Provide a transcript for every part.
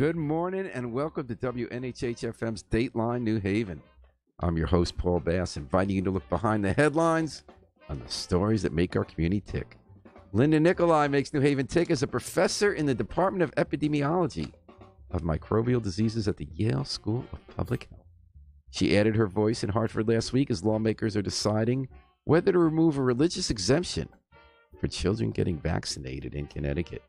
Good morning and welcome to WNHH-FM's Dateline New Haven. I'm your host, Paul Bass, inviting you to look behind the headlines on the stories that make our community tick. Linda Nicolai makes New Haven tick as a professor in the Department of Epidemiology of Microbial Diseases at the Yale School of Public Health. She added her voice in Hartford last week as lawmakers are deciding whether to remove a religious exemption for children getting vaccinated in Connecticut.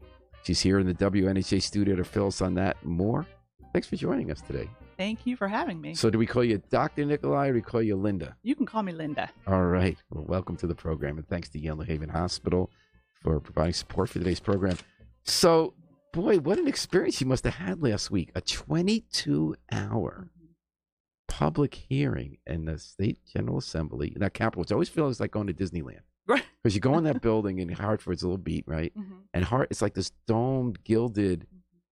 She's here in the WNHA studio to fill us on that and more. Thanks for joining us today. Thank you for having me. So do we call you Dr. Nicolai or do we call you Linda? You can call me Linda. All right. Well, welcome to the program, and thanks to Yale New Haven Hospital for providing support for today's program. So, boy, what an experience you must have had last week. A 22-hour public hearing in the State General Assembly, in that Capitol, which always feels like going to Disneyland. Right. Because you go in that building in Hartford's a little beat, right? And it's like this domed, gilded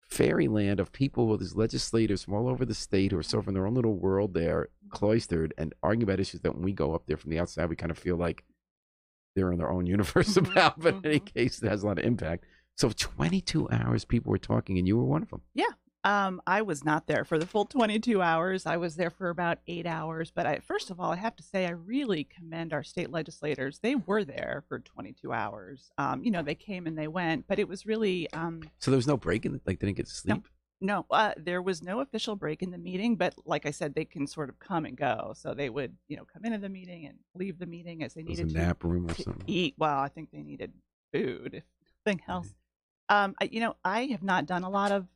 fairyland of people with these legislators from all over the state who are sort of in their own little world there, cloistered, and arguing about issues that when we go up there from the outside, we kind of feel like they're in their own universe about, but in any case, it has a lot of impact. So 22 hours people were talking, and you were one of them. Yeah. I was not there for the full 22 hours. I was there for about 8 hours. But first of all, I have to say, I really commend our state legislators. They were there for 22 hours. They came and they went, but it was really... So there was no break in they didn't get to sleep? No, there was no official break in the meeting, but like I said, they can sort of come and go. So they would, come into the meeting and leave the meeting as they needed to. A nap room or something? Eat. Well, I think they needed food, if nothing else. I have not done a lot of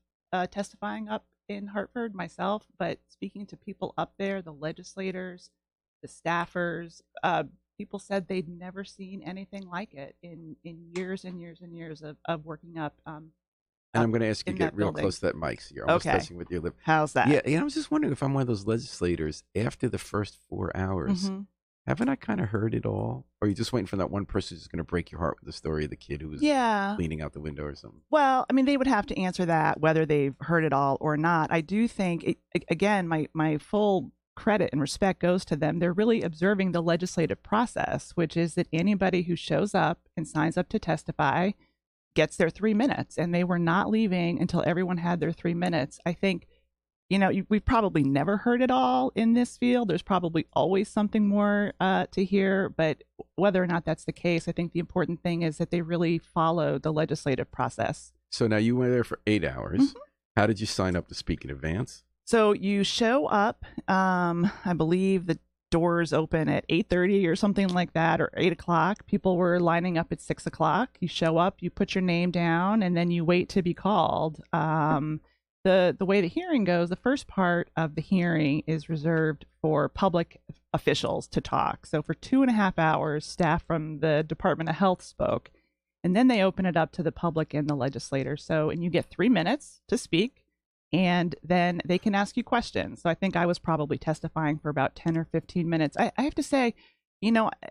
testifying up in Hartford myself, but speaking to people up there, the legislators, the staffers, people said they'd never seen anything like it in years and years and years of working up. And I'm going to ask you to get real building. close to that mic, so you're almost touching with your lip. How's that? Yeah, I was just wondering if I'm one of those legislators, after the first 4 hours, haven't I kind of heard it all? Or are you just waiting for that one person who's going to break your heart with the story of the kid who was leaning out the window or something? Well, I mean, they would have to answer that, whether they've heard it all or not. I do think, again, my full credit and respect goes to them. They're really observing the legislative process, which is that anybody who shows up and signs up to testify gets their 3 minutes, and they were not leaving until everyone had their 3 minutes. I think, we've probably never heard it all in this field. There's probably always something more to hear, but whether or not that's the case, I think the important thing is that they really follow the legislative process. So now you were there for 8 hours. How did you sign up to speak in advance? So you show up, I believe the doors open at 8:30 or something like that, or 8 o'clock. People were lining up at 6 o'clock. You show up, you put your name down, and then you wait to be called. The way the hearing goes, the first part of the hearing is reserved for public officials to talk. So for 2.5 hours, staff from the Department of Health spoke, and then they open it up to the public and the legislators. And you get 3 minutes to speak, and then they can ask you questions. So I think I was probably testifying for about 10 or 15 minutes. I have to say,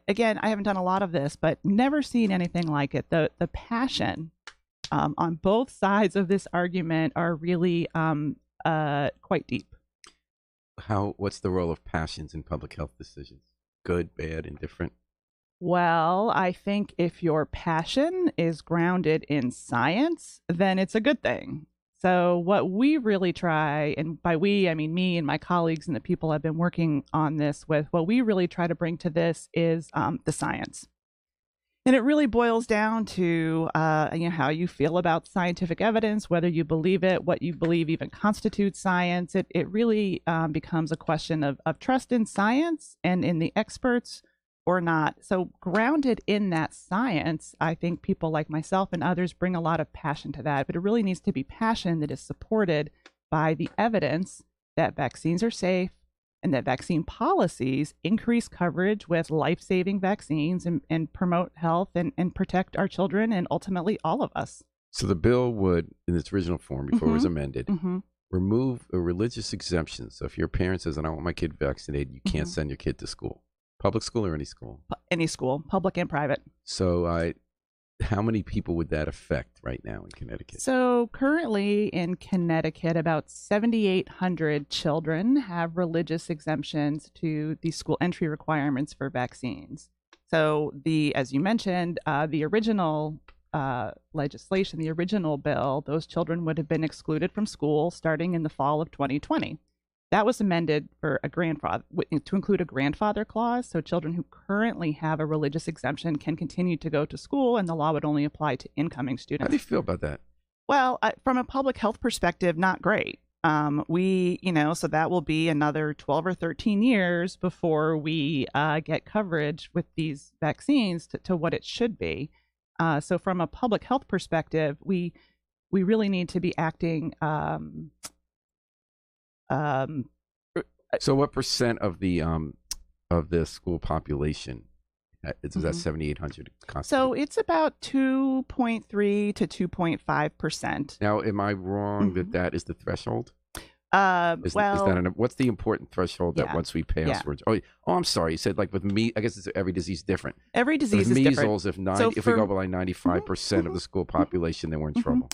again, I haven't done a lot of this, but never seen anything like it. The passion on both sides of this argument are really quite deep. What's the role of passions in public health decisions? Good, bad, indifferent? Well, I think if your passion is grounded in science, then it's a good thing. So what we really try, and by we, I mean me and my colleagues and the people I've been working on this with, what we really try to bring to this is the science. And it really boils down to how you feel about scientific evidence, whether you believe it, what you believe even constitutes science. It really becomes a question of trust in science and in the experts or not. So grounded in that science, I think people like myself and others bring a lot of passion to that. But it really needs to be passion that is supported by the evidence that vaccines are safe, and that vaccine policies increase coverage with life-saving vaccines and promote health and protect our children and ultimately all of us. So the bill would, in its original form before it was amended, remove a religious exemption. So if your parent says, I don't want my kid vaccinated, you can't send your kid to school. Public school or any school? Any school, public and private. So how many people would that affect right now in Connecticut? So currently in Connecticut, about 7,800 children have religious exemptions to the school entry requirements for vaccines. So as you mentioned, the original legislation, the original bill, those children would have been excluded from school starting in the fall of 2020. That was amended for a grandfather to include a grandfather clause, so children who currently have a religious exemption can continue to go to school, and the law would only apply to incoming students. How do you feel about that? Well, from a public health perspective, not great. So that will be another 12 or 13 years before we get coverage with these vaccines to what it should be. So from a public health perspective, we really need to be acting. So what percent of the school population is that 7,800? So it's about 2.3 to 2.5%. Now, am I wrong that is the threshold? What's the important threshold that once we pass? Yeah. I'm sorry. You said like with me. I guess it's every disease is different. Every disease is measles, different. If we go below 95% of the school population, then we're in trouble.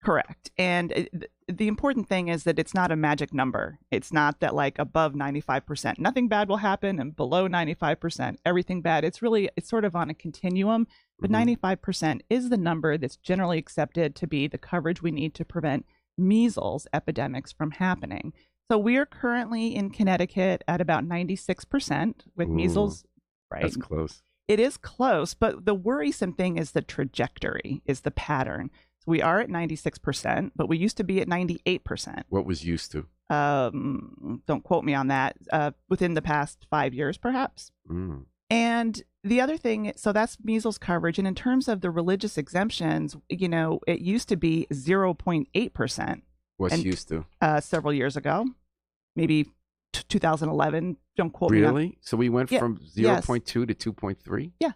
Correct. And the important thing is that it's not a magic number. It's not that like above 95%, nothing bad will happen, and below 95%, everything bad. It's sort of on a continuum, but 95% is the number that's generally accepted to be the coverage we need to prevent measles epidemics from happening. So we are currently in Connecticut at about 96% with measles. Right. That's close. It is close, but the worrisome thing is the trajectory, is the pattern. So we are at 96%, but we used to be at 98%. What was used to? Don't quote me on that. Within the past 5 years, perhaps. And the other thing, so that's measles coverage. And in terms of the religious exemptions, it used to be 0.8%. What's used to? Several years ago, maybe 2011. Don't quote me. Really? So we went from 0.2 to 2.3? Yeah.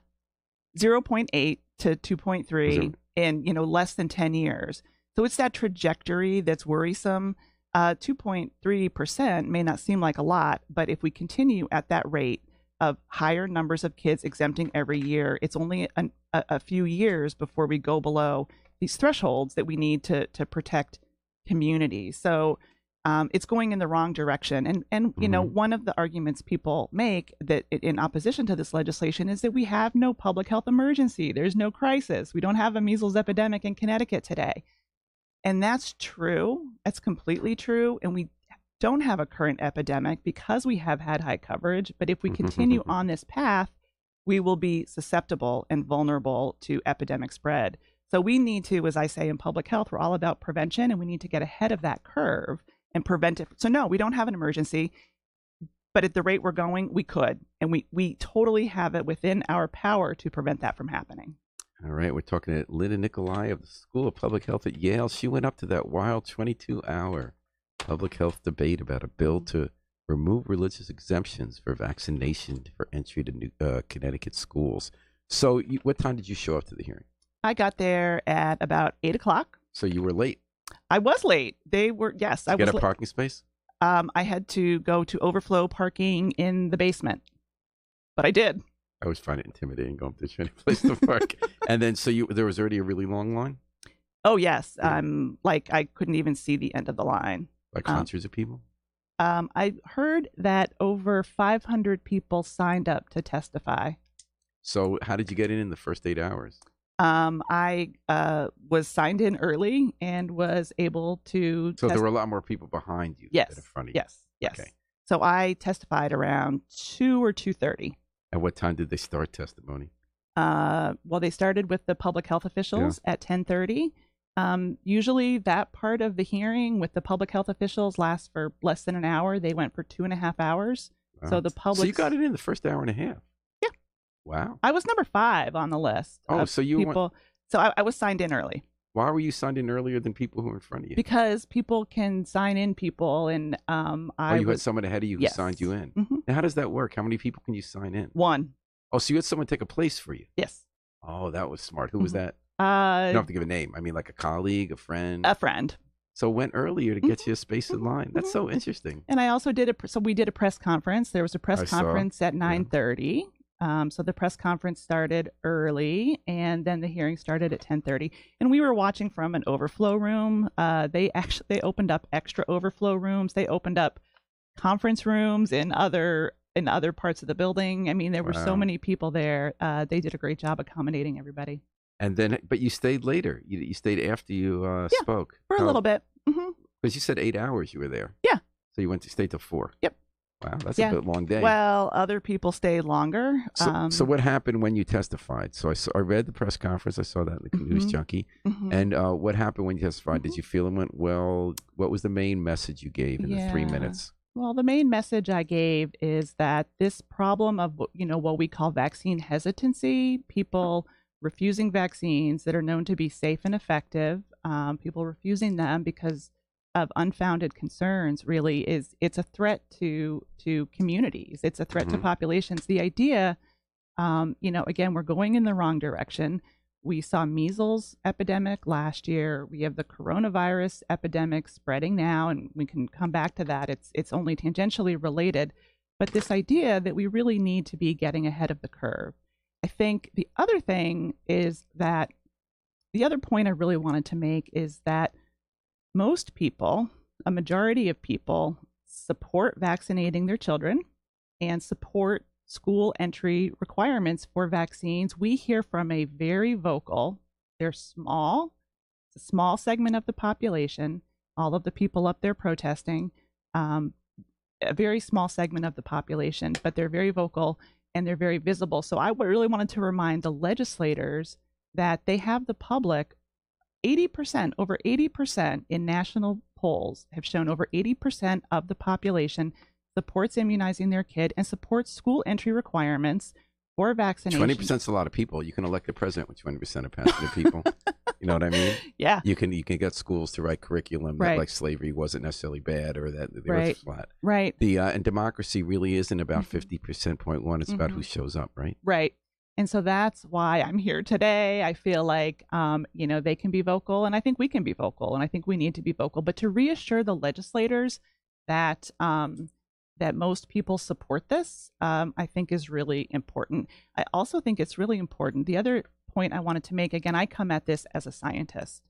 0.8 to 2.3 in, less than 10 years. So it's that trajectory that's worrisome. 2.3% may not seem like a lot, but if we continue at that rate of higher numbers of kids exempting every year, it's only a few years before we go below these thresholds that we need to protect communities. So it's going in the wrong direction. And one of the arguments people make that in opposition to this legislation is that we have no public health emergency. There's no crisis. We don't have a measles epidemic in Connecticut today. And that's true. That's completely true. And we don't have a current epidemic because we have had high coverage. But if we continue on this path, we will be susceptible and vulnerable to epidemic spread. So we need to, as I say in public health, we're all about prevention, and we need to get ahead of that curve and prevent it. So no, we don't have an emergency, but at the rate we're going, we could. And we totally have it within our power to prevent that from happening. All right, we're talking to Linda Nicolai of the School of Public Health at Yale. She went up to that wild 22-hour public health debate about a bill to remove religious exemptions for vaccination for entry to Connecticut schools. So what time did you show up to the hearing? I got there at about 8 o'clock. So you were late. I was late. They were, yes. I was late. Get a parking space? I had to go to overflow parking in the basement, but I did. I always find it intimidating going to any place to park. And then, so there was already a really long line? Oh, yes. Yeah. I couldn't even see the end of the line. Like hundreds of people? I heard that over 500 people signed up to testify. So how did you get in the first 8 hours? I was signed in early and was able to. So there were a lot more people behind you than in front of you. Yes. Okay. So I testified around 2 or 2:30. At what time did they start testimony? Well, they started with the public health officials at 10:30. Usually that part of the hearing with the public health officials lasts for less than an hour. They went for 2.5 hours. Wow. So the public. So you got it in the first hour and a half. Yeah. Wow. I was number 5 on the list. Oh, so you people. So I was signed in early. Why were you signed in earlier than people who were in front of you? Because people can sign in people, and you had someone ahead of you who signed you in. Mm-hmm. Now, how does that work? How many people can you sign in? 1. Oh, so you had someone take a place for you? Yes. Oh, that was smart. Who was that? You don't have to give a name. I mean, like a colleague, a friend. A friend. So went earlier to get you a space in line. That's so interesting. And I also we did a press conference. There was a press conference at 9:30. So the press conference started early, and then the hearing started at 10:30. And we were watching from an overflow room. They opened up extra overflow rooms. They opened up conference rooms in other parts of the building. I mean, there were so many people there. They did a great job accommodating everybody. And then, but you stayed later. You stayed after you Yeah, spoke. for a little bit. Because you said 8 hours you were there. Yeah. So you stayed till 4. Yep. Wow, that's a bit long day. Well, other people stayed longer. So what happened when you testified? So I read the press conference. I saw that in the News Junkie. And what happened when you testified? Did you feel it went well? What was the main message you gave in the 3 minutes? Well, the main message I gave is that this problem of, what we call vaccine hesitancy, people refusing vaccines that are known to be safe and effective, people refusing them because of unfounded concerns, really it's a threat to communities. It's a threat to populations. The idea, again, we're going in the wrong direction. We saw measles epidemic last year. We have the coronavirus epidemic spreading now, and we can come back to that. It's only tangentially related. But this idea that we really need to be getting ahead of the curve. I think the other thing is that the other point I really wanted to make is that most people, a majority of people, support vaccinating their children and support school entry requirements for vaccines. We hear from a very vocal, they're small, it's a small segment of the population, all of the people up there protesting, a very small segment of the population, but they're very vocal and they're very visible. So I really wanted to remind the legislators that they have the public. 80%, over 80% in national polls have shown over 80% of the population supports immunizing their kid and supports school entry requirements for vaccination. 20% is a lot of people. You can elect a president with 20% of passionate people. You know what I mean? Yeah. You can get schools to write curriculum that like slavery wasn't necessarily bad or that the earth was flat. Right. And democracy really isn't about 50%.1. It's about who shows up, right? Right. And so that's why I'm here today. I feel like, they can be vocal, and I think we can be vocal, and I think we need to be vocal. But to reassure the legislators that that most people support this, I think is really important. I also think it's really important. The other point I wanted to make, again, I come at this as a scientist.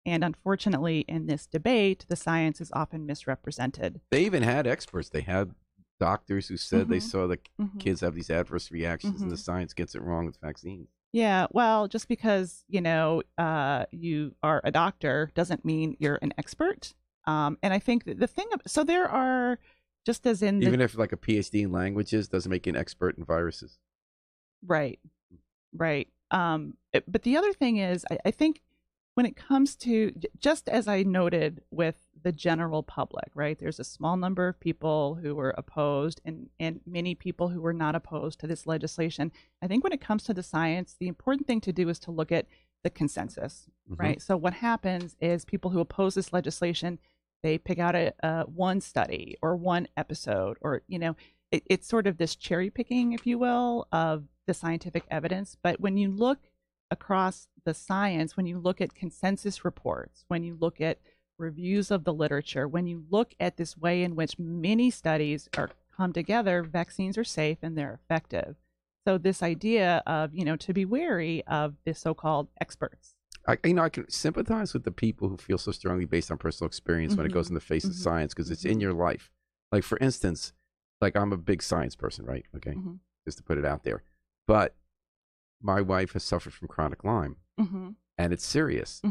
And unfortunately, in this debate, the science is often misrepresented. They even had experts. They had doctors who said they saw the kids have these adverse reactions and the science gets it wrong with vaccines. Yeah, well, just because, you are a doctor doesn't mean you're an expert. And I think the thing, so there are, just as in even if like a PhD in languages doesn't make you an expert in viruses. Right. But the other thing is, I think when it comes to, just as I noted with the general public, right, there's a small number of people who were opposed and many people who were not opposed to this legislation. I think when it comes to the science, the important thing to do is to look at the consensus, right? So what happens is people who oppose this legislation, they pick out a one study or one episode, or, it's sort of this cherry picking, if you will, of the scientific evidence. But when you look across the science, when you look at consensus reports, when you look at reviews of the literature, when you look at this way in which many studies are come together, vaccines are safe and they're effective. So this idea of, to be wary of the so-called experts. I can sympathize with the people who feel so strongly based on personal experience when it goes in the face of science, because it's in your life. Like, for instance, like, I'm a big science person, right? Okay, just to put it out there. But my wife has suffered from chronic Lyme, and it's serious.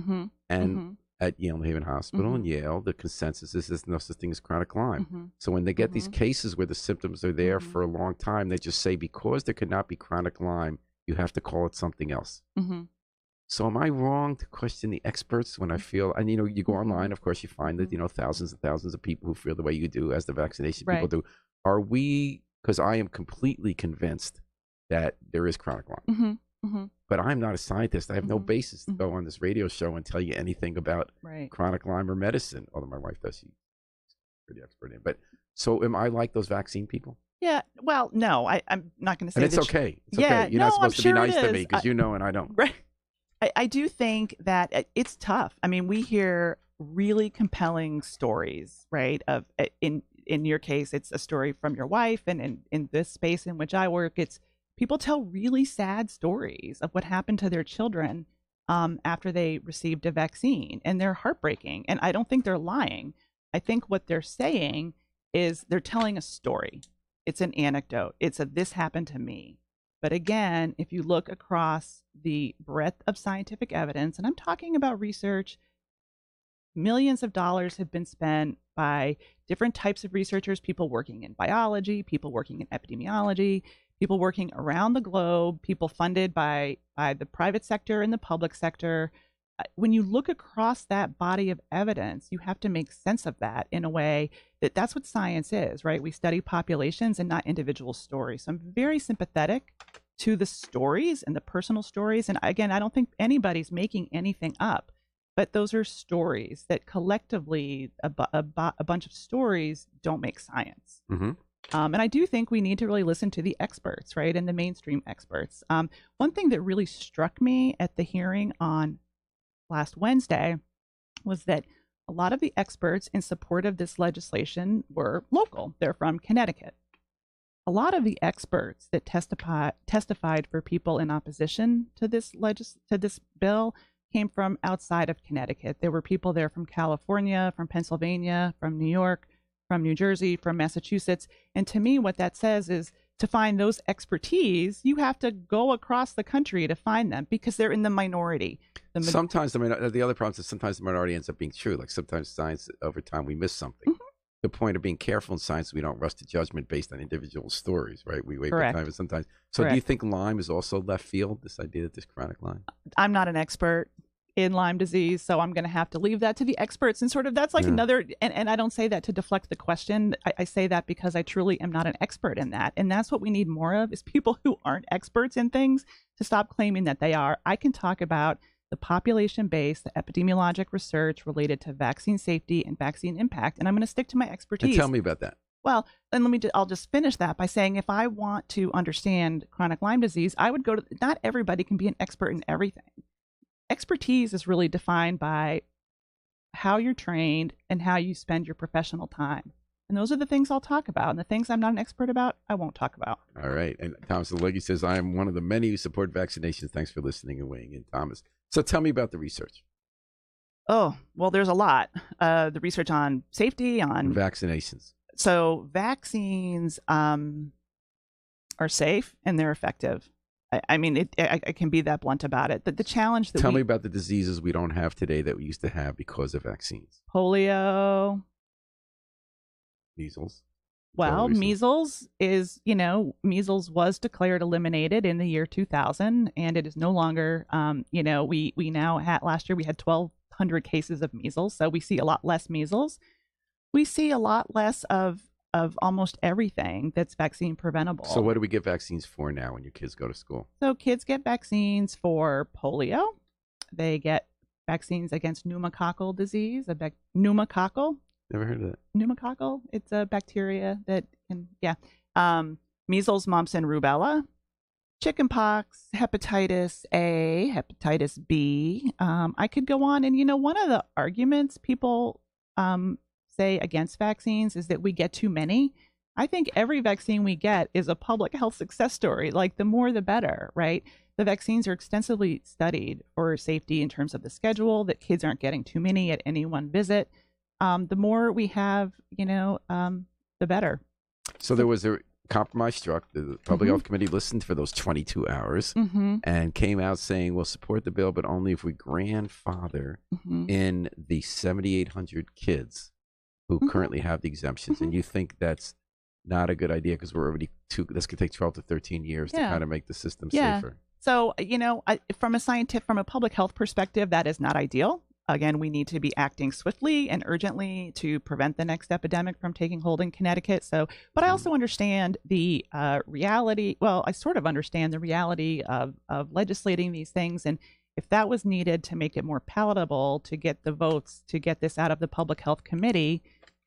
And at Yale New Haven Hospital in Yale, the consensus is there's no such thing as chronic Lyme. So when they get these cases where the symptoms are there for a long time, they just say, because there could not be chronic Lyme, you have to call it something else. So am I wrong to question the experts when I feel, and you go online, of course, you find that, thousands and thousands of people who feel the way you do as the vaccination people do. Are we, because I am completely convinced that there is chronic Lyme. But I'm not a scientist. I have no basis to go on this radio show and tell you anything about chronic Lyme or medicine, although my wife does. She's pretty expert in it. But so am I like those vaccine people? Yeah. Well, no, I'm not going to say that. And it's okay. It's okay. You're not supposed to be nice to me because and I don't. Right. I do think that it's tough. I mean, we hear really compelling stories, right? Of in your case, it's a story from your wife, and in this space in which I work, it's people tell really sad stories of what happened to their children after they received a vaccine, and they're heartbreaking. And I don't think they're lying. I think what they're saying is they're telling a story. It's an anecdote. It's this happened to me. But again, if you look across the breadth of scientific evidence, and I'm talking about research, millions of dollars have been spent by different types of researchers, people working in biology, people working in epidemiology, people working around the globe, people funded by the private sector and the public sector. When you look across that body of evidence, you have to make sense of that in a way that that's what science is, right? We study populations and not individual stories. So I'm very sympathetic to the stories and the personal stories. And again, I don't think anybody's making anything up, but those are stories that collectively, a bunch of stories don't make science. Mm-hmm. And I do think we need to really listen to the experts, right? And the mainstream experts. One thing that really struck me at the hearing on last Wednesday was that a lot of the experts in support of this legislation were local. They're from Connecticut. A lot of the experts that testified for people in opposition to this bill came from outside of Connecticut. There were people there from California, from Pennsylvania, from New York, from New Jersey, from Massachusetts. And to me, what that says is to find those expertise, you have to go across the country to find them because they're in the minority. Sometimes the other problem is sometimes the minority ends up being true. Like sometimes science, over time, we miss something. Mm-hmm. The point of being careful in science, we don't rush to judgment based on individual stories, right? We wait for time and sometimes. So do you think Lyme is also left field, this idea that there's chronic Lyme? I'm not an expert in Lyme disease, so I'm going to have to leave that to the experts. And sort of that's like another, and I don't say that to deflect the question. I say that because I truly am not an expert in that. And that's what we need more of is people who aren't experts in things to stop claiming that they are. I can talk about the population-based, the epidemiologic research related to vaccine safety and vaccine impact, and I'm going to stick to my expertise. And tell me about that. Well, then I'll just finish that by saying if I want to understand chronic Lyme disease, I would go to, not everybody can be an expert in everything. Expertise is really defined by how you're trained and how you spend your professional time. And those are the things I'll talk about. And the things I'm not an expert about, I won't talk about. All right. And Thomas Legge says, I am one of the many who support vaccinations. Thanks for listening and weighing in, Thomas. So tell me about the research. Oh, well, there's a lot. The research on safety, on vaccinations. So vaccines are safe and they're effective. I mean, I can be that blunt about it. The challenge that Tell me about the diseases we don't have today that we used to have because of vaccines. Polio. Measles. Well, measles measles was declared eliminated in the year 2000, and it is no longer, we now had, last year we had 1,200 cases of measles, so we see a lot less measles. We see a lot less of almost everything that's vaccine preventable. So what do we get vaccines for now when your kids go to school? So kids get vaccines for polio. They get vaccines against pneumococcal disease, pneumococcal. Never heard of that. Pneumococcal. It's a bacteria that can, measles, mumps, and rubella, chickenpox, hepatitis A, hepatitis B. I could go on. And, one of the arguments people say against vaccines is that we get too many. I think every vaccine we get is a public health success story. Like the more, the better, right? The vaccines are extensively studied for safety in terms of the schedule, that kids aren't getting too many at any one visit. The more we have, the better. So there was a compromise struck. The Public Health Committee listened for those 22 hours and came out saying, we'll support the bill, but only if we grandfather in the 7,800 kids who currently have the exemptions. And you think that's not a good idea because we're already this could take 12 to 13 years to kind of make the system safer. So, from a public health perspective, that is not ideal. Again, we need to be acting swiftly and urgently to prevent the next epidemic from taking hold in Connecticut. So, but I also understand the reality. Well, I sort of understand the reality of legislating these things. And if that was needed to make it more palatable to get the votes to get this out of the Public Health Committee,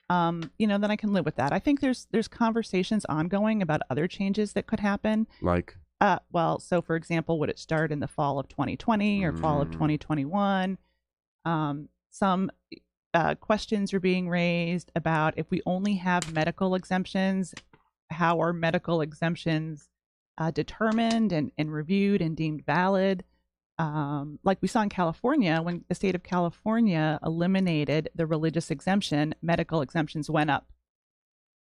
then I can live with that. I think there's conversations ongoing about other changes that could happen. Like? So for example, would it start in the fall of 2020 or fall of 2021? Some questions are being raised about if we only have medical exemptions, how are medical exemptions determined and reviewed and deemed valid? Like we saw in California, when the state of California eliminated the religious exemption, medical exemptions went up.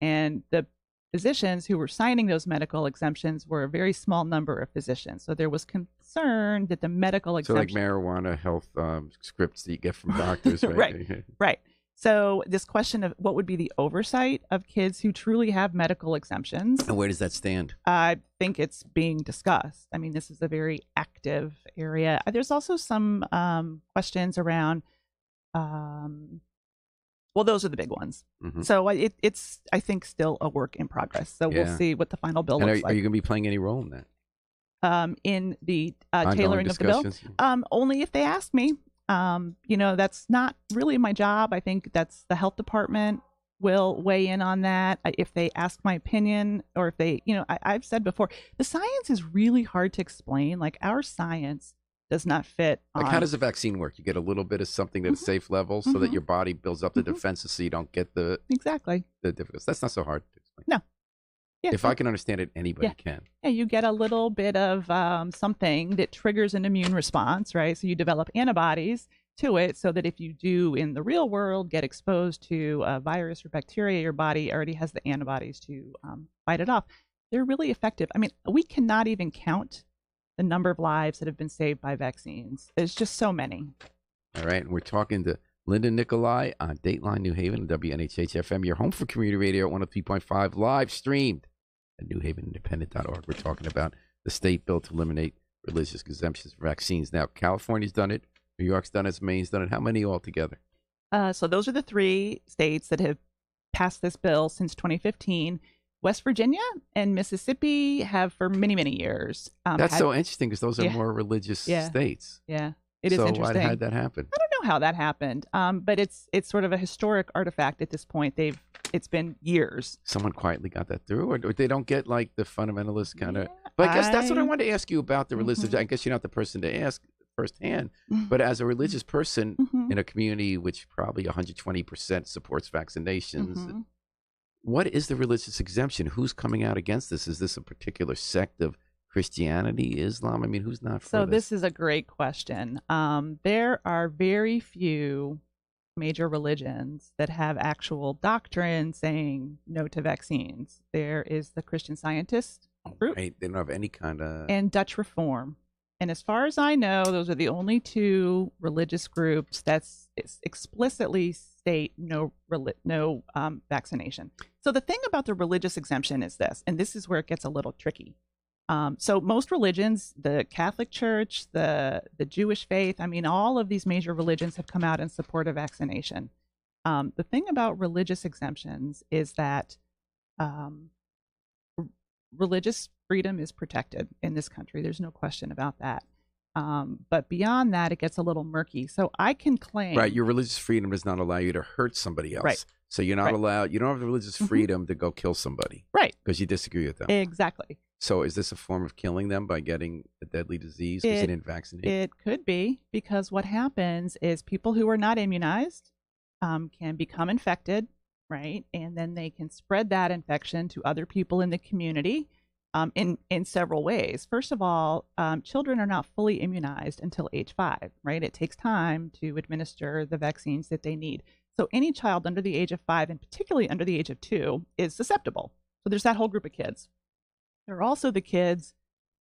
And the physicians who were signing those medical exemptions were a very small number of physicians. So there was concern that the medical So like exemption, marijuana health scripts that you get from doctors, right? right. So this question of what would be the oversight of kids who truly have medical exemptions, And where does that stand? I think it's being discussed. I mean, this is a very active area. There's also some questions around, well, those are the big ones. Mhm. So it's, I think, still a work in progress. So Yeah. we'll see what the final bill And looks are like. you going to be playing any role in that? In the Ongoing tailoring of the bill? discussions? Only if they ask me. That's not really my job. I think that's the health department will weigh in on that if they ask my opinion, or if they, I've said before, the science is really hard to explain. Like, our science does not fit Like, on. how does a vaccine work? You get a little bit of something at a safe level so that your body builds up the defenses so you don't get the Exactly. difficulties. That's not so hard to explain. No. Yeah, If I can understand it, anybody can. Yeah, you get a little bit of something that triggers an immune response, right? So you develop antibodies to it, so that if you do in the real world get exposed to a virus or bacteria, your body already has the antibodies to fight it off. They're really effective. I mean, we cannot even count the number of lives that have been saved by vaccines. There's just so many. All right. And we're talking to Linda Nicolai on Dateline New Haven, WNHH-FM, your home for community radio at 103.5, live streamed at newhavenindependent.org. We're talking about the state bill to eliminate religious exemptions for vaccines. Now, California's done it. New York's done it. Maine's done it. How many altogether? So those are the 3 states that have passed this bill since 2015. West Virginia and Mississippi have for many, many years. That's so interesting because those are more religious states. Yeah, it is interesting. So why did that happen? I don't know how that happened, but it's sort of a historic artifact at this point. It's been years. Someone quietly got that through, or they don't get like the fundamentalist kind of. But I guess that's what I wanted to ask you about the religious. I guess you're not the person to ask firsthand, but as a religious person in a community which probably 120% supports vaccinations. What is the religious exemption? Who's coming out against this? Is this a particular sect of Christianity, Islam? I mean, who's not for So this? this is a great question. There are very few major religions that have actual doctrine saying no to vaccines. There is the Christian Scientist group. Right. They don't have any kind of... And Dutch Reform. And as far as I know, those are the only 2 religious groups that explicitly state no vaccination. So the thing about the religious exemption is this, and this is where it gets a little tricky. So most religions, the Catholic Church, the Jewish faith, I mean, all of these major religions have come out in support of vaccination. The thing about religious exemptions is that religious freedom is protected in this country. There's no question about that. But beyond that, it gets a little murky. So I can claim... Right. Your religious freedom does not allow you to hurt somebody else. Right. So you're not allowed... You don't have the religious freedom to go kill somebody. Right. Because you disagree with them. Exactly. So is this a form of killing them by getting a deadly disease because they didn't vaccinate? It could be, because what happens is people who are not immunized can become infected, right? And then they can spread that infection to other people in the community in several ways. First of all, children are not fully immunized until age 5, right? It takes time to administer the vaccines that they need. So any child under the age of 5, and particularly under the age of 2, is susceptible. So there's that whole group of kids. There are also the kids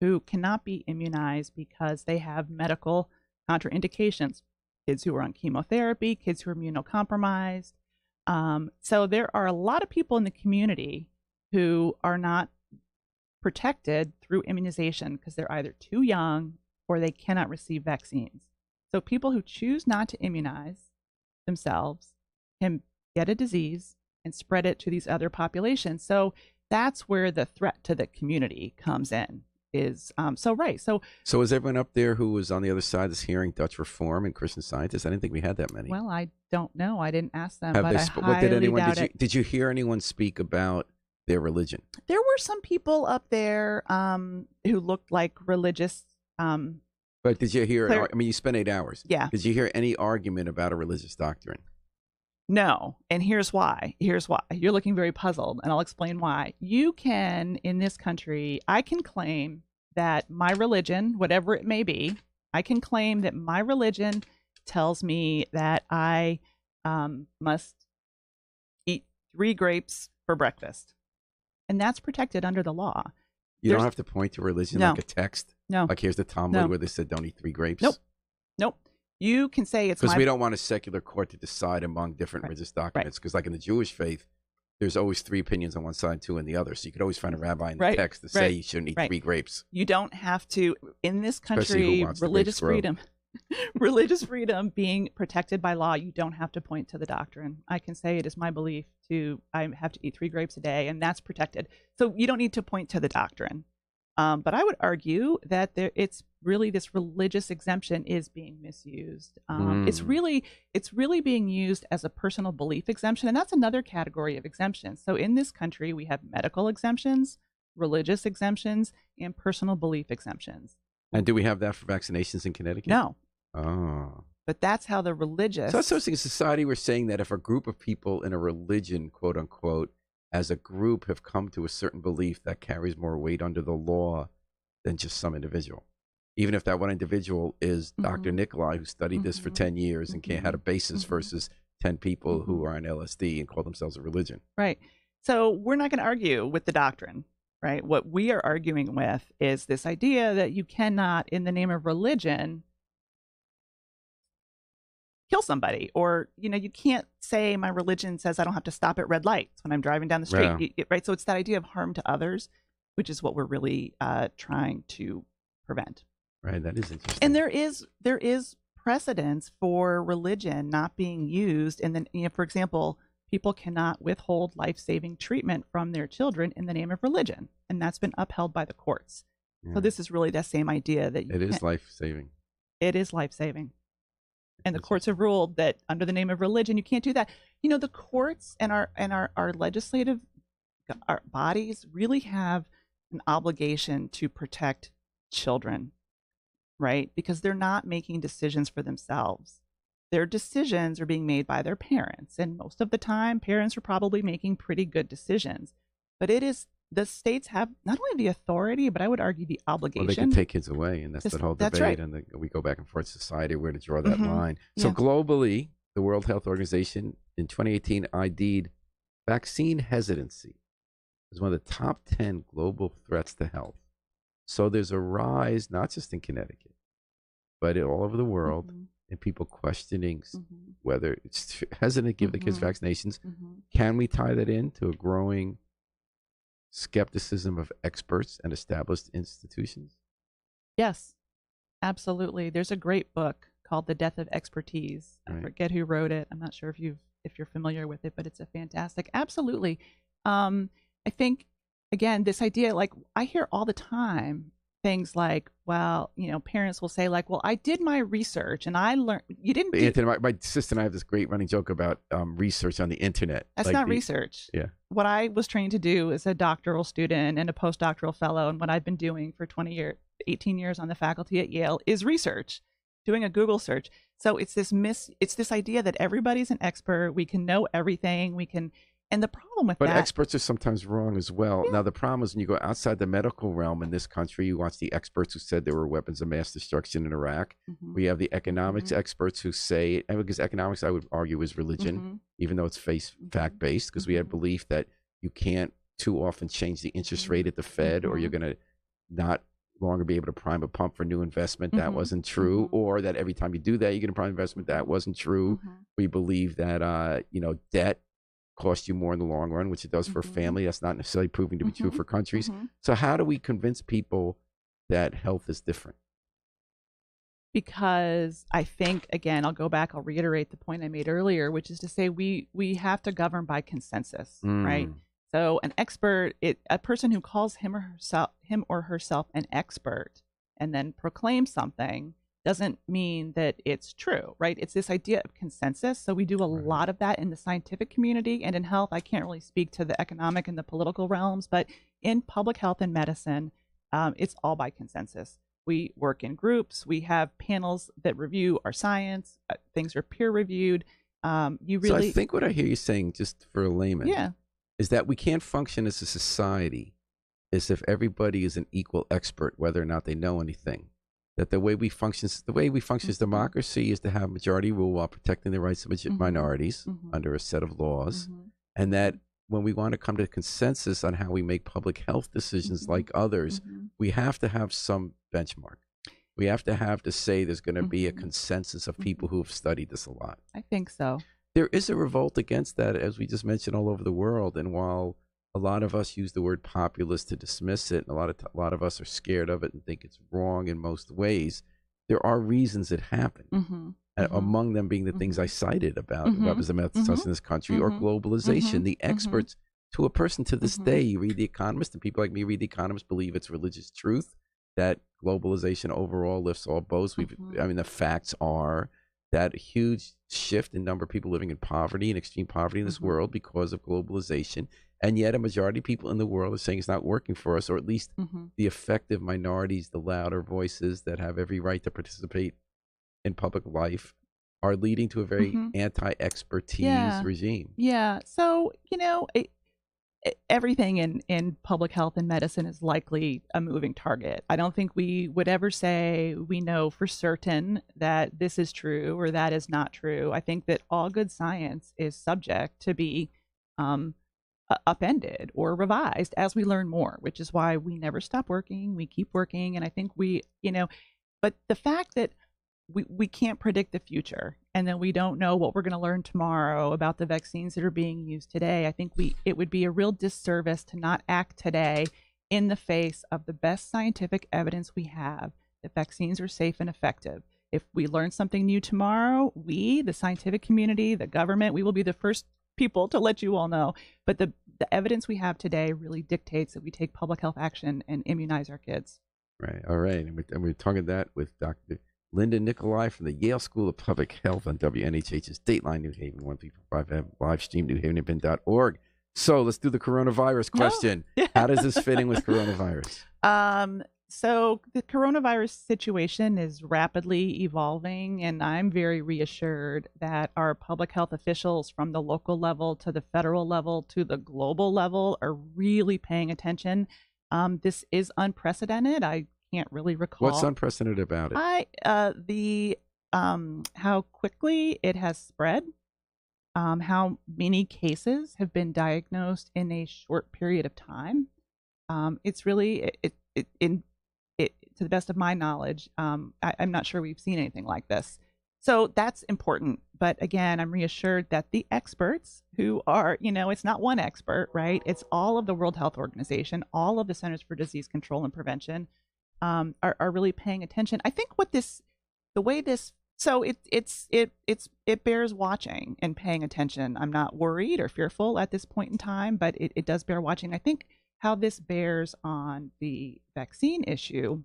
who cannot be immunized because they have medical contraindications. Kids who are on chemotherapy, kids who are immunocompromised. So there are a lot of people in the community who are not protected through immunization because they're either too young or they cannot receive vaccines. So people who choose not to immunize themselves can get a disease and spread it to these other populations. So that's where the threat to the community comes in. So is everyone up there who was on the other side of this hearing Dutch Reform and Christian Scientists? I didn't think we had that many. Well, I don't know. I didn't ask them. Did you hear anyone speak about their religion? There were some people up there who looked like religious. But did you hear? I mean, you spent 8 hours. Yeah. Did you hear any argument about a religious doctrine? No, and here's why. You're looking very puzzled, and I'll explain why. You can, in this country, I can claim that my religion, whatever it may be, I can claim that my religion tells me that I must eat 3 grapes for breakfast. and that's protected under the law. You don't have to point to religion No. like a text? No. Like here's the Talmud No. where they said don't eat 3 grapes? Nope. You can say it's because my... we don't want a secular court to decide among different religious documents. Because like in the Jewish faith, there's always 3 opinions on one side, 2 on the other. So you could always find a rabbi in the text to say you shouldn't eat 3 grapes. You don't have to. In this Especially who country, wants the religious grapes freedom, religious freedom being protected by law, you don't have to point to the doctrine. I can say it is my belief I have to eat 3 grapes a day, and that's protected. So you don't need to point to the doctrine. But I would argue that it's really this religious exemption is being misused. It's really being used as a personal belief exemption, and that's another category of exemptions. So in this country, we have medical exemptions, religious exemptions, and personal belief exemptions. And do we have that for vaccinations in Connecticut? No. Oh. But that's how the religious... So that's something in society we're saying that if a group of people in a religion, quote unquote, as a group have come to a certain belief that carries more weight under the law than just some individual. Even if that one individual is Dr. Nikolai, who studied this for 10 years and had a basis versus 10 people who are on LSD and call themselves a religion. Right. So we're not going to argue with the doctrine, right? What we are arguing with is this idea that you cannot, in the name of religion, kill somebody, or you can't say my religion says I don't have to stop at red lights when I'm driving down the street, right? So it's that idea of harm to others, which is what we're really trying to prevent. Right, that is interesting. And there is precedence for religion not being used, and then for example, people cannot withhold life-saving treatment from their children in the name of religion, and that's been upheld by the courts. So this is really that same idea that it is life-saving. It is life-saving. And the courts have ruled that under the name of religion, you can't do that. The courts and our legislative bodies really have an obligation to protect children, right? Because they're not making decisions for themselves. Their decisions are being made by their parents. And most of the time, parents are probably making pretty good decisions. But the states have not only the authority, but I would argue the obligation. Well, they can take kids away, and that's the whole debate. Right. And we go back and forth society where to draw that line. So globally, the World Health Organization in 2018 ID'd vaccine hesitancy as one of the top 10 global threats to health. So there's a rise, not just in Connecticut, but all over the world, in people questioning whether it's hesitant to give the kids vaccinations. Can we tie that into a growing skepticism of experts and established institutions? Yes, absolutely. There's a great book called The Death of Expertise. I forget who wrote it. I'm not sure if you're familiar with it, but it's a fantastic. Absolutely. I think, again, this idea, like I hear all the time things like, well, parents will say like, well, I did my research and I learned. You didn't do... My sister and I have this great running joke about research on the internet. That's not research. Yeah. What I was trained to do as a doctoral student and a postdoctoral fellow, and what I've been doing for 18 years on the faculty at Yale, is research, doing a Google search. So it's this idea that everybody's an expert. We can know everything. And the problem with that... But experts are sometimes wrong as well. Yeah. Now, the problem is when you go outside the medical realm in this country, you watch the experts who said there were weapons of mass destruction in Iraq. We have the economics experts who say, and because economics, I would argue, is religion, even though it's fact-based, because we have belief that you can't too often change the interest rate at the Fed, or you're going to not longer be able to prime a pump for new investment. That wasn't true. Or that every time you do that, you get a prime investment. That wasn't true. We believe that, debt cost you more in the long run, which it does for a family. That's not necessarily proving to be true for countries. So how do we convince people that health is different? Because I think, again, I'll reiterate the point I made earlier, which is to say we have to govern by consensus, right? So an expert, a person who calls him or herself an expert and then proclaims something doesn't mean that it's true, right? It's this idea of consensus. So we do a lot of that in the scientific community, and in health. I can't really speak to the economic and the political realms, but in public health and medicine, it's all by consensus. We work in groups. We have panels that review our science. Things are peer reviewed. So I think what I hear you saying, just for a layman, is that we can't function as a society as if everybody is an equal expert, whether or not they know anything. That the way we function as democracy is to have majority rule while protecting the rights of minorities under a set of laws, and that when we want to come to consensus on how we make public health decisions like others, we have to have some benchmark. We have to say there's going to be a consensus of people who have studied this a lot. I think so. There is a revolt against that, as we just mentioned, all over the world. And while a lot of us use the word populist to dismiss it, and a lot of us are scared of it and think it's wrong in most ways, there are reasons it happened. Among them being the things I cited about weapons of mass destruction in this country or globalization. The experts, to a person to this day, you read The Economist, and people like me read The Economist, believe it's religious truth that globalization overall lifts all boats. I mean, the facts are that a huge shift in number of people living in poverty and extreme poverty in this world because of globalization. And yet a majority of people in the world are saying it's not working for us, or at least the effective minorities, the louder voices that have every right to participate in public life, are leading to a very anti-expertise regime. Yeah. So, everything in public health and medicine is likely a moving target. I don't think we would ever say we know for certain that this is true or that is not true. I think that all good science is subject to be upended or revised as we learn more, which is why we never stop working. We keep working. And I think but the fact that we can't predict the future, and then we don't know what we're going to learn tomorrow about the vaccines that are being used today. I think it would be a real disservice to not act today in the face of the best scientific evidence we have that vaccines are safe and effective. If we learn something new tomorrow, we, the scientific community, the government, we will be the first people to let you all know. But the evidence we have today really dictates that we take public health action and immunize our kids. Right. All right. And we're talking that with Dr. Linda Nicolai from the Yale School of Public Health on WNHH's Dateline New Haven 1345 live stream newhavenadvent.org. So let's do the coronavirus question. How does this fit in with coronavirus? So the coronavirus situation is rapidly evolving, and I'm very reassured that our public health officials from the local level to the federal level to the global level are really paying attention. This is unprecedented. I can't really recall. What's unprecedented about it? How quickly it has spread, how many cases have been diagnosed in a short period of time. It's really to the best of my knowledge, I'm not sure we've seen anything like this. So that's important. But again, I'm reassured that the experts who are, it's not one expert, right? It's all of the World Health Organization, all of the Centers for Disease Control and Prevention, are really paying attention. I think it bears watching and paying attention. I'm not worried or fearful at this point in time, but it does bear watching. I think how this bears on the vaccine issue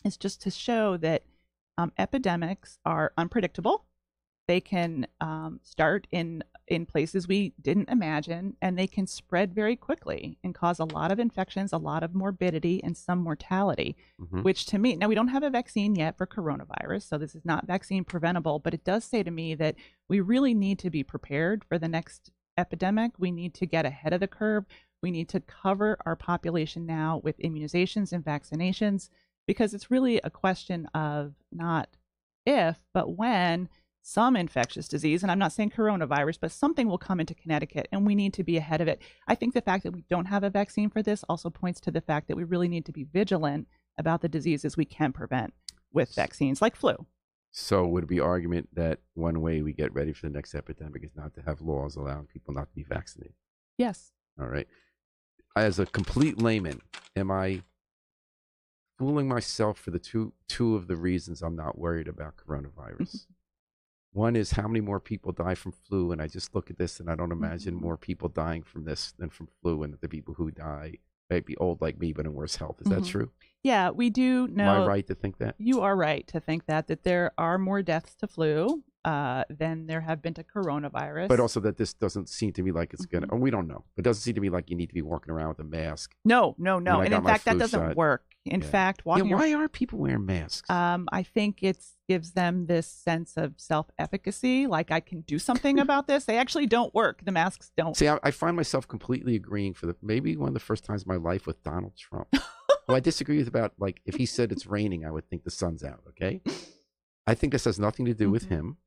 is just to show that epidemics are unpredictable. They can start in places we didn't imagine, and they can spread very quickly and cause a lot of infections, a lot of morbidity, and some mortality, which to me, now we don't have a vaccine yet for coronavirus, so this is not vaccine preventable, but it does say to me that we really need to be prepared for the next epidemic. We need to get ahead of the curve. We need to cover our population now with immunizations and vaccinations, because it's really a question of not if, but when some infectious disease, and I'm not saying coronavirus, but something will come into Connecticut, and we need to be ahead of it. I think the fact that we don't have a vaccine for this also points to the fact that we really need to be vigilant about the diseases we can prevent with vaccines, like flu. So would it be argument that one way we get ready for the next epidemic is not to have laws allowing people not to be vaccinated? Yes. All right. As a complete layman, am I fooling myself for the two of the reasons I'm not worried about coronavirus? One is how many more people die from flu, and I just look at this and I don't imagine more people dying from this than from flu, and that the people who die might be old like me but in worse health. Is that true? Yeah, we do know. Am I right to think that? You are right to think that there are more deaths to flu than there have been to coronavirus. But also that this doesn't seem to me like it's going to, we don't know. It doesn't seem to me like you need to be walking around with a mask. No. And in fact, that doesn't work. In fact, why are people wearing masks? I think it gives them this sense of self-efficacy, like I can do something about this. They actually don't work. The masks don't. See, I find myself completely agreeing for maybe one of the first times in my life with Donald Trump. Well, I disagree with about, like, if he said it's raining, I would think the sun's out, okay? I think this has nothing to do with him.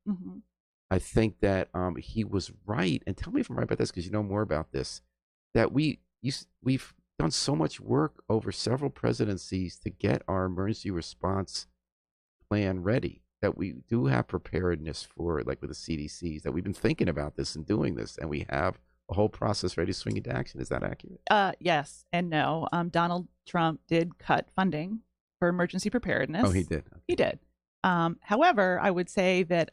I think that he was right. And tell me if I'm right about this, because you know more about this. that we've done so much work over several presidencies to get our emergency response plan ready, that we do have preparedness for, like with the CDCs, that we've been thinking about this and doing this, and we have a whole process ready to swing into action. Is that accurate? Yes and no. Donald Trump did cut funding for emergency preparedness. Oh, he did. Okay. He did. However, I would say that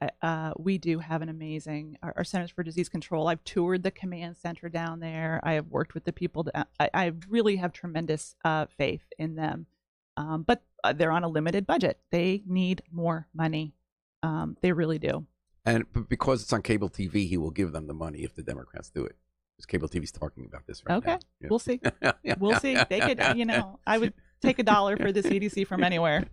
we do have an amazing, our Centers for Disease Control. I've toured the command center down there. I have worked with the people. I really have tremendous faith in them. But they're on a limited budget. They need more money. They really do. And because it's on cable TV, he will give them the money if the Democrats do it. Because cable TV's talking about this right now. Okay, we'll see. We'll see. They could, I would take $1 for the CDC from anywhere.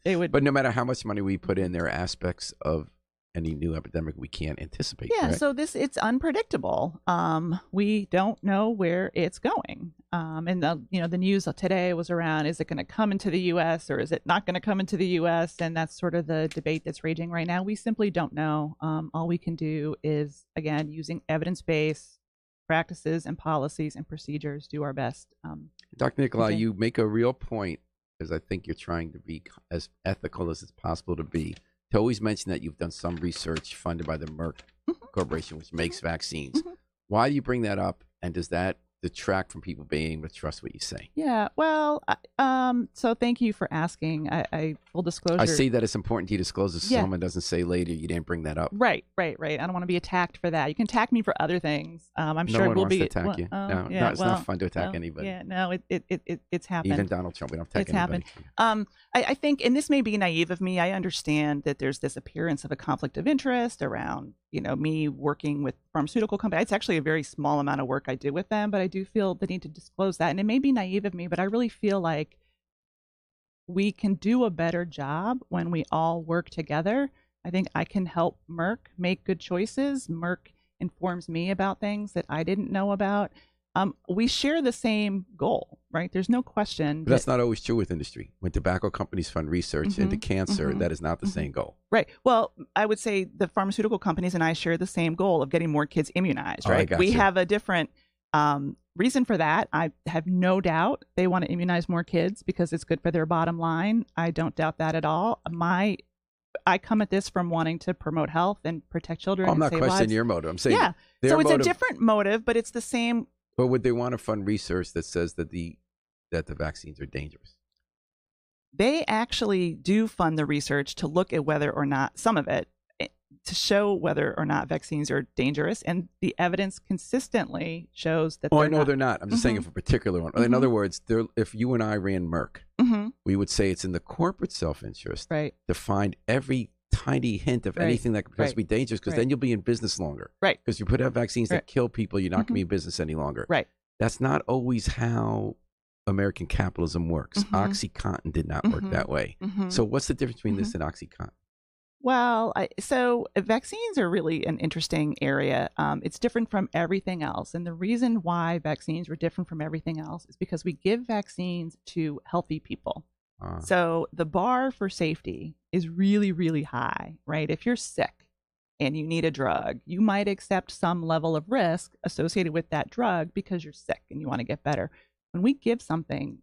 They would. But no matter how much money we put in, there are aspects of any new epidemic we can't anticipate. Yeah, right? so it's unpredictable. We don't know where it's going. And the news today was around, is it going to come into the U.S. or is it not going to come into the U.S.? And that's sort of the debate that's raging right now. We simply don't know. All we can do is, again, using evidence-based practices and policies and procedures, do our best. Dr. Nicolai, you make a real point, because I think you're trying to be as ethical as it's possible to be, to always mention that you've done some research funded by the Merck Corporation, which makes vaccines. Why do you bring that up, and does that detract from people being able to trust what you say? Yeah, well, so thank you for asking. I full disclosure. I see that it's important to you disclose this so someone doesn't say later you didn't bring that up. Right. I don't want to be attacked for that. You can attack me for other things. I'm sure no one we'll wants be to attack you. No, it's not fun to attack anybody. Yeah, no, it's happened. Even Donald Trump, we don't attack anybody. Happened. I think, and this may be naive of me, I understand that there's this appearance of a conflict of interest around, me working with pharmaceutical companies. It's actually a very small amount of work I do with them, but I do feel the need to disclose that. And it may be naive of me, but I really feel like we can do a better job when we all work together. I think I can help Merck make good choices. Merck informs me about things that I didn't know about. We share the same goal, right? There's no question. But that's not always true with industry. When tobacco companies fund research into cancer, that is not the same goal. Right. Well, I would say the pharmaceutical companies and I share the same goal of getting more kids immunized, right? We have a different reason for that. I have no doubt they want to immunize more kids because it's good for their bottom line. I don't doubt that at all. I come at this from wanting to promote health and protect children. I'm not questioning lives. your motive. I'm saying so it's a different motive, but it's the same. But would they want to fund research that says that the vaccines are dangerous? They actually do fund the research to look at whether or not, some of it, to show whether or not vaccines are dangerous. And the evidence consistently shows that I know they're not. I'm just saying if a particular one. In other words, if you and I ran Merck, we would say it's in the corporate self-interest to find every tiny hint of anything that could potentially be dangerous, because then you'll be in business longer. Right. Because you put out vaccines that kill people, you're not going to be in business any longer. Right. That's not always how American capitalism works. OxyContin did not work that way. So what's the difference between this and OxyContin? Well, so vaccines are really an interesting area. It's different from everything else. And the reason why vaccines are different from everything else is because we give vaccines to healthy people. So the bar for safety is really, really high, right? If you're sick and you need a drug, you might accept some level of risk associated with that drug because you're sick and you want to get better. When we give something,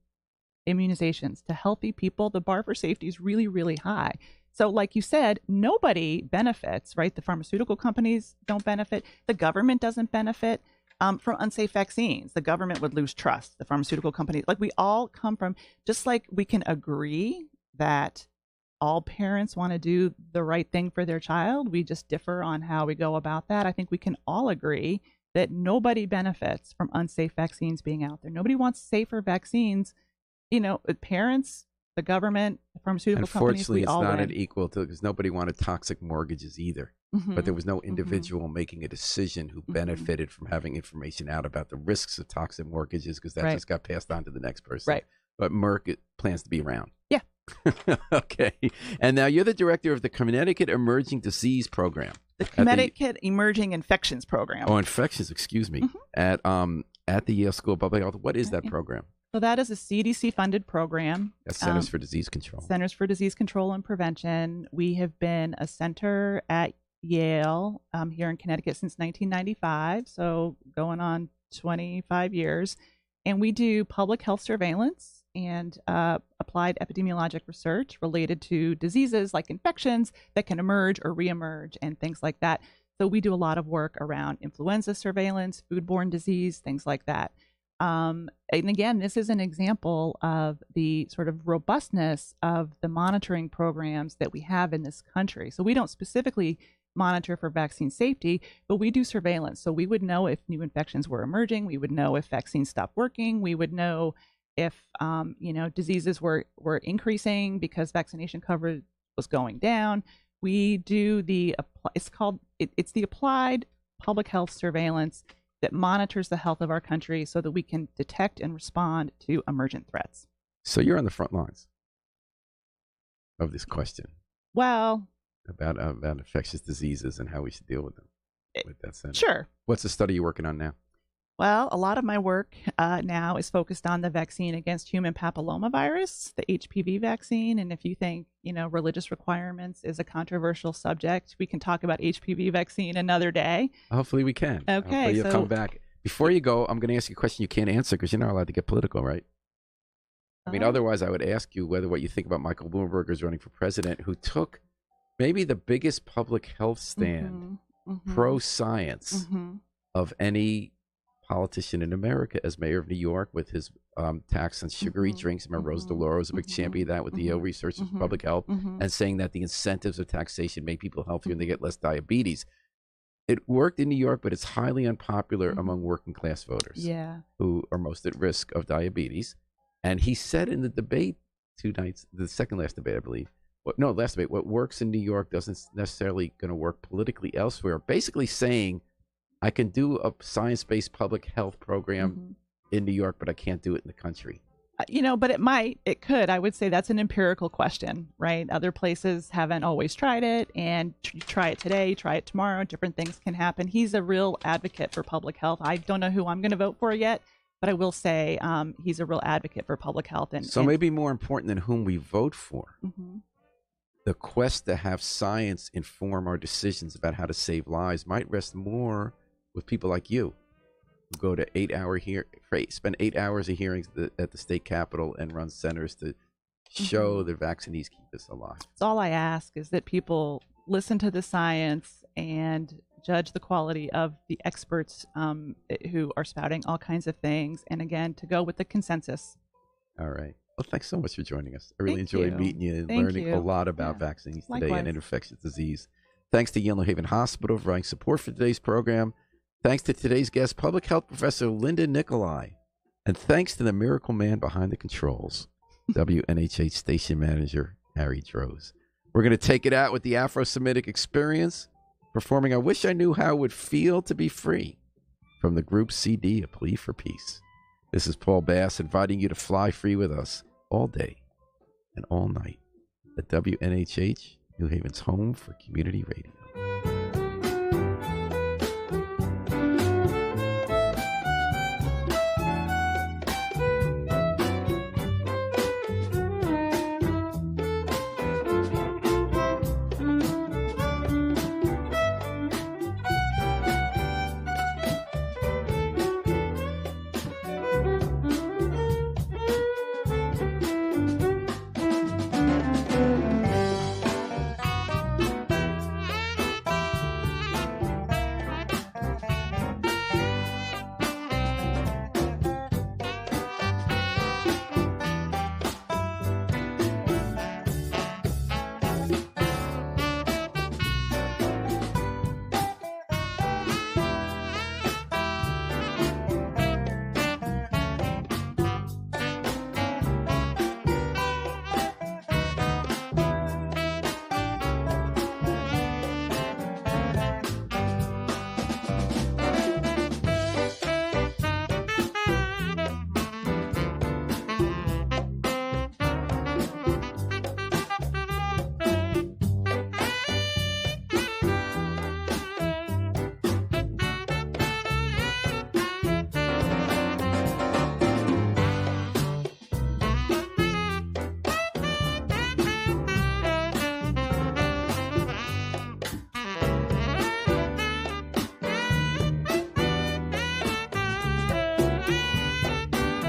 immunizations, to healthy people, the bar for safety is really, really high. So like you said, nobody benefits, right? The pharmaceutical companies don't benefit. The government doesn't benefit from unsafe vaccines. The government would lose trust. The pharmaceutical companies, like we all come from, just like we can agree that all parents want to do the right thing for their child. We just differ on how we go about that. I think we can all agree that nobody benefits from unsafe vaccines being out there. Nobody wants safer vaccines. Parents, the government, the pharmaceutical companies, we all Unfortunately, it's not win. an equal to, because nobody wanted toxic mortgages either. But there was no individual making a decision who benefited from having information out about the risks of toxic mortgages, because that just got passed on to the next person. Right. But Merck plans to be around. Yeah. Okay. And now you're the director of the Connecticut Emerging Disease Program. The Connecticut Emerging Infections Program. Oh, infections, excuse me. At the Yale School of Public Health. What is that program? So that is a CDC-funded program. That's Centers for Disease Control. Centers for Disease Control and Prevention. We have been a center at Yale here in Connecticut since 1995, so going on 25 years. And we do public health surveillance and applied epidemiologic research related to diseases like infections that can emerge or reemerge and things like that. So we do a lot of work around influenza surveillance, foodborne disease, things like that. And again, this is an example of the sort of robustness of the monitoring programs that we have in this country. So we don't specifically monitor for vaccine safety, but we do surveillance. So we would know if new infections were emerging. We would know if vaccines stopped working. We would know if diseases were increasing because vaccination coverage was going down. We do it's the applied public health surveillance that monitors the health of our country so that we can detect and respond to emergent threats. So you're on the front lines of this question. Well, about infectious diseases and how we should deal with them. With that said, sure. What's the study you're working on now? Well, a lot of my work now is focused on the vaccine against human papillomavirus, the HPV vaccine. And if you think, religious requirements is a controversial subject, we can talk about HPV vaccine another day. Hopefully we can. Okay. Hopefully you'll come back. Before you go, I'm going to ask you a question you can't answer because you're not allowed to get political, right? I mean, otherwise I would ask you what you think about Michael Bloomberg who's running for president, who took maybe the biggest public health stand, pro-science of any politician in America as mayor of New York with his tax on sugary drinks. Remember, Rose DeLauro was a big champion of that with the Yale Research for Public Health, and saying that the incentives of taxation make people healthier and they get less diabetes. It worked in New York, but it's highly unpopular among working class voters who are most at risk of diabetes. And he said in the debate 2 nights, the second last debate, I believe, last debate, what works in New York doesn't necessarily going to work politically elsewhere. Basically saying, I can do a science-based public health program in New York, but I can't do it in the country. But it could. I would say that's an empirical question, right? Other places haven't always tried it, and try it today, try it tomorrow. Different things can happen. He's a real advocate for public health. I don't know who I'm going to vote for yet, but I will say he's a real advocate for public health. And maybe more important than whom we vote for, the quest to have science inform our decisions about how to save lives might rest more with people like you, who go to spend 8 hours of hearings at the state capitol and run centers to show that vaccines keep us alive. That's all I ask, is that people listen to the science and judge the quality of the experts who are spouting all kinds of things. And again, to go with the consensus. All right. Well, thanks so much for joining us. I really enjoyed meeting you and learning a lot about vaccines today and infectious disease. Thanks to Yale New Haven Hospital for providing support for today's program. Thanks to today's guest, public health professor Linda Nicolai. And thanks to the miracle man behind the controls, WNHH station manager Harry Droz. We're going to take it out with the Afro-Semitic Experience, performing I Wish I Knew How It Would Feel to Be Free from the group CD, A Plea for Peace. This is Paul Bass inviting you to fly free with us all day and all night at WNHH, New Haven's home for community radio.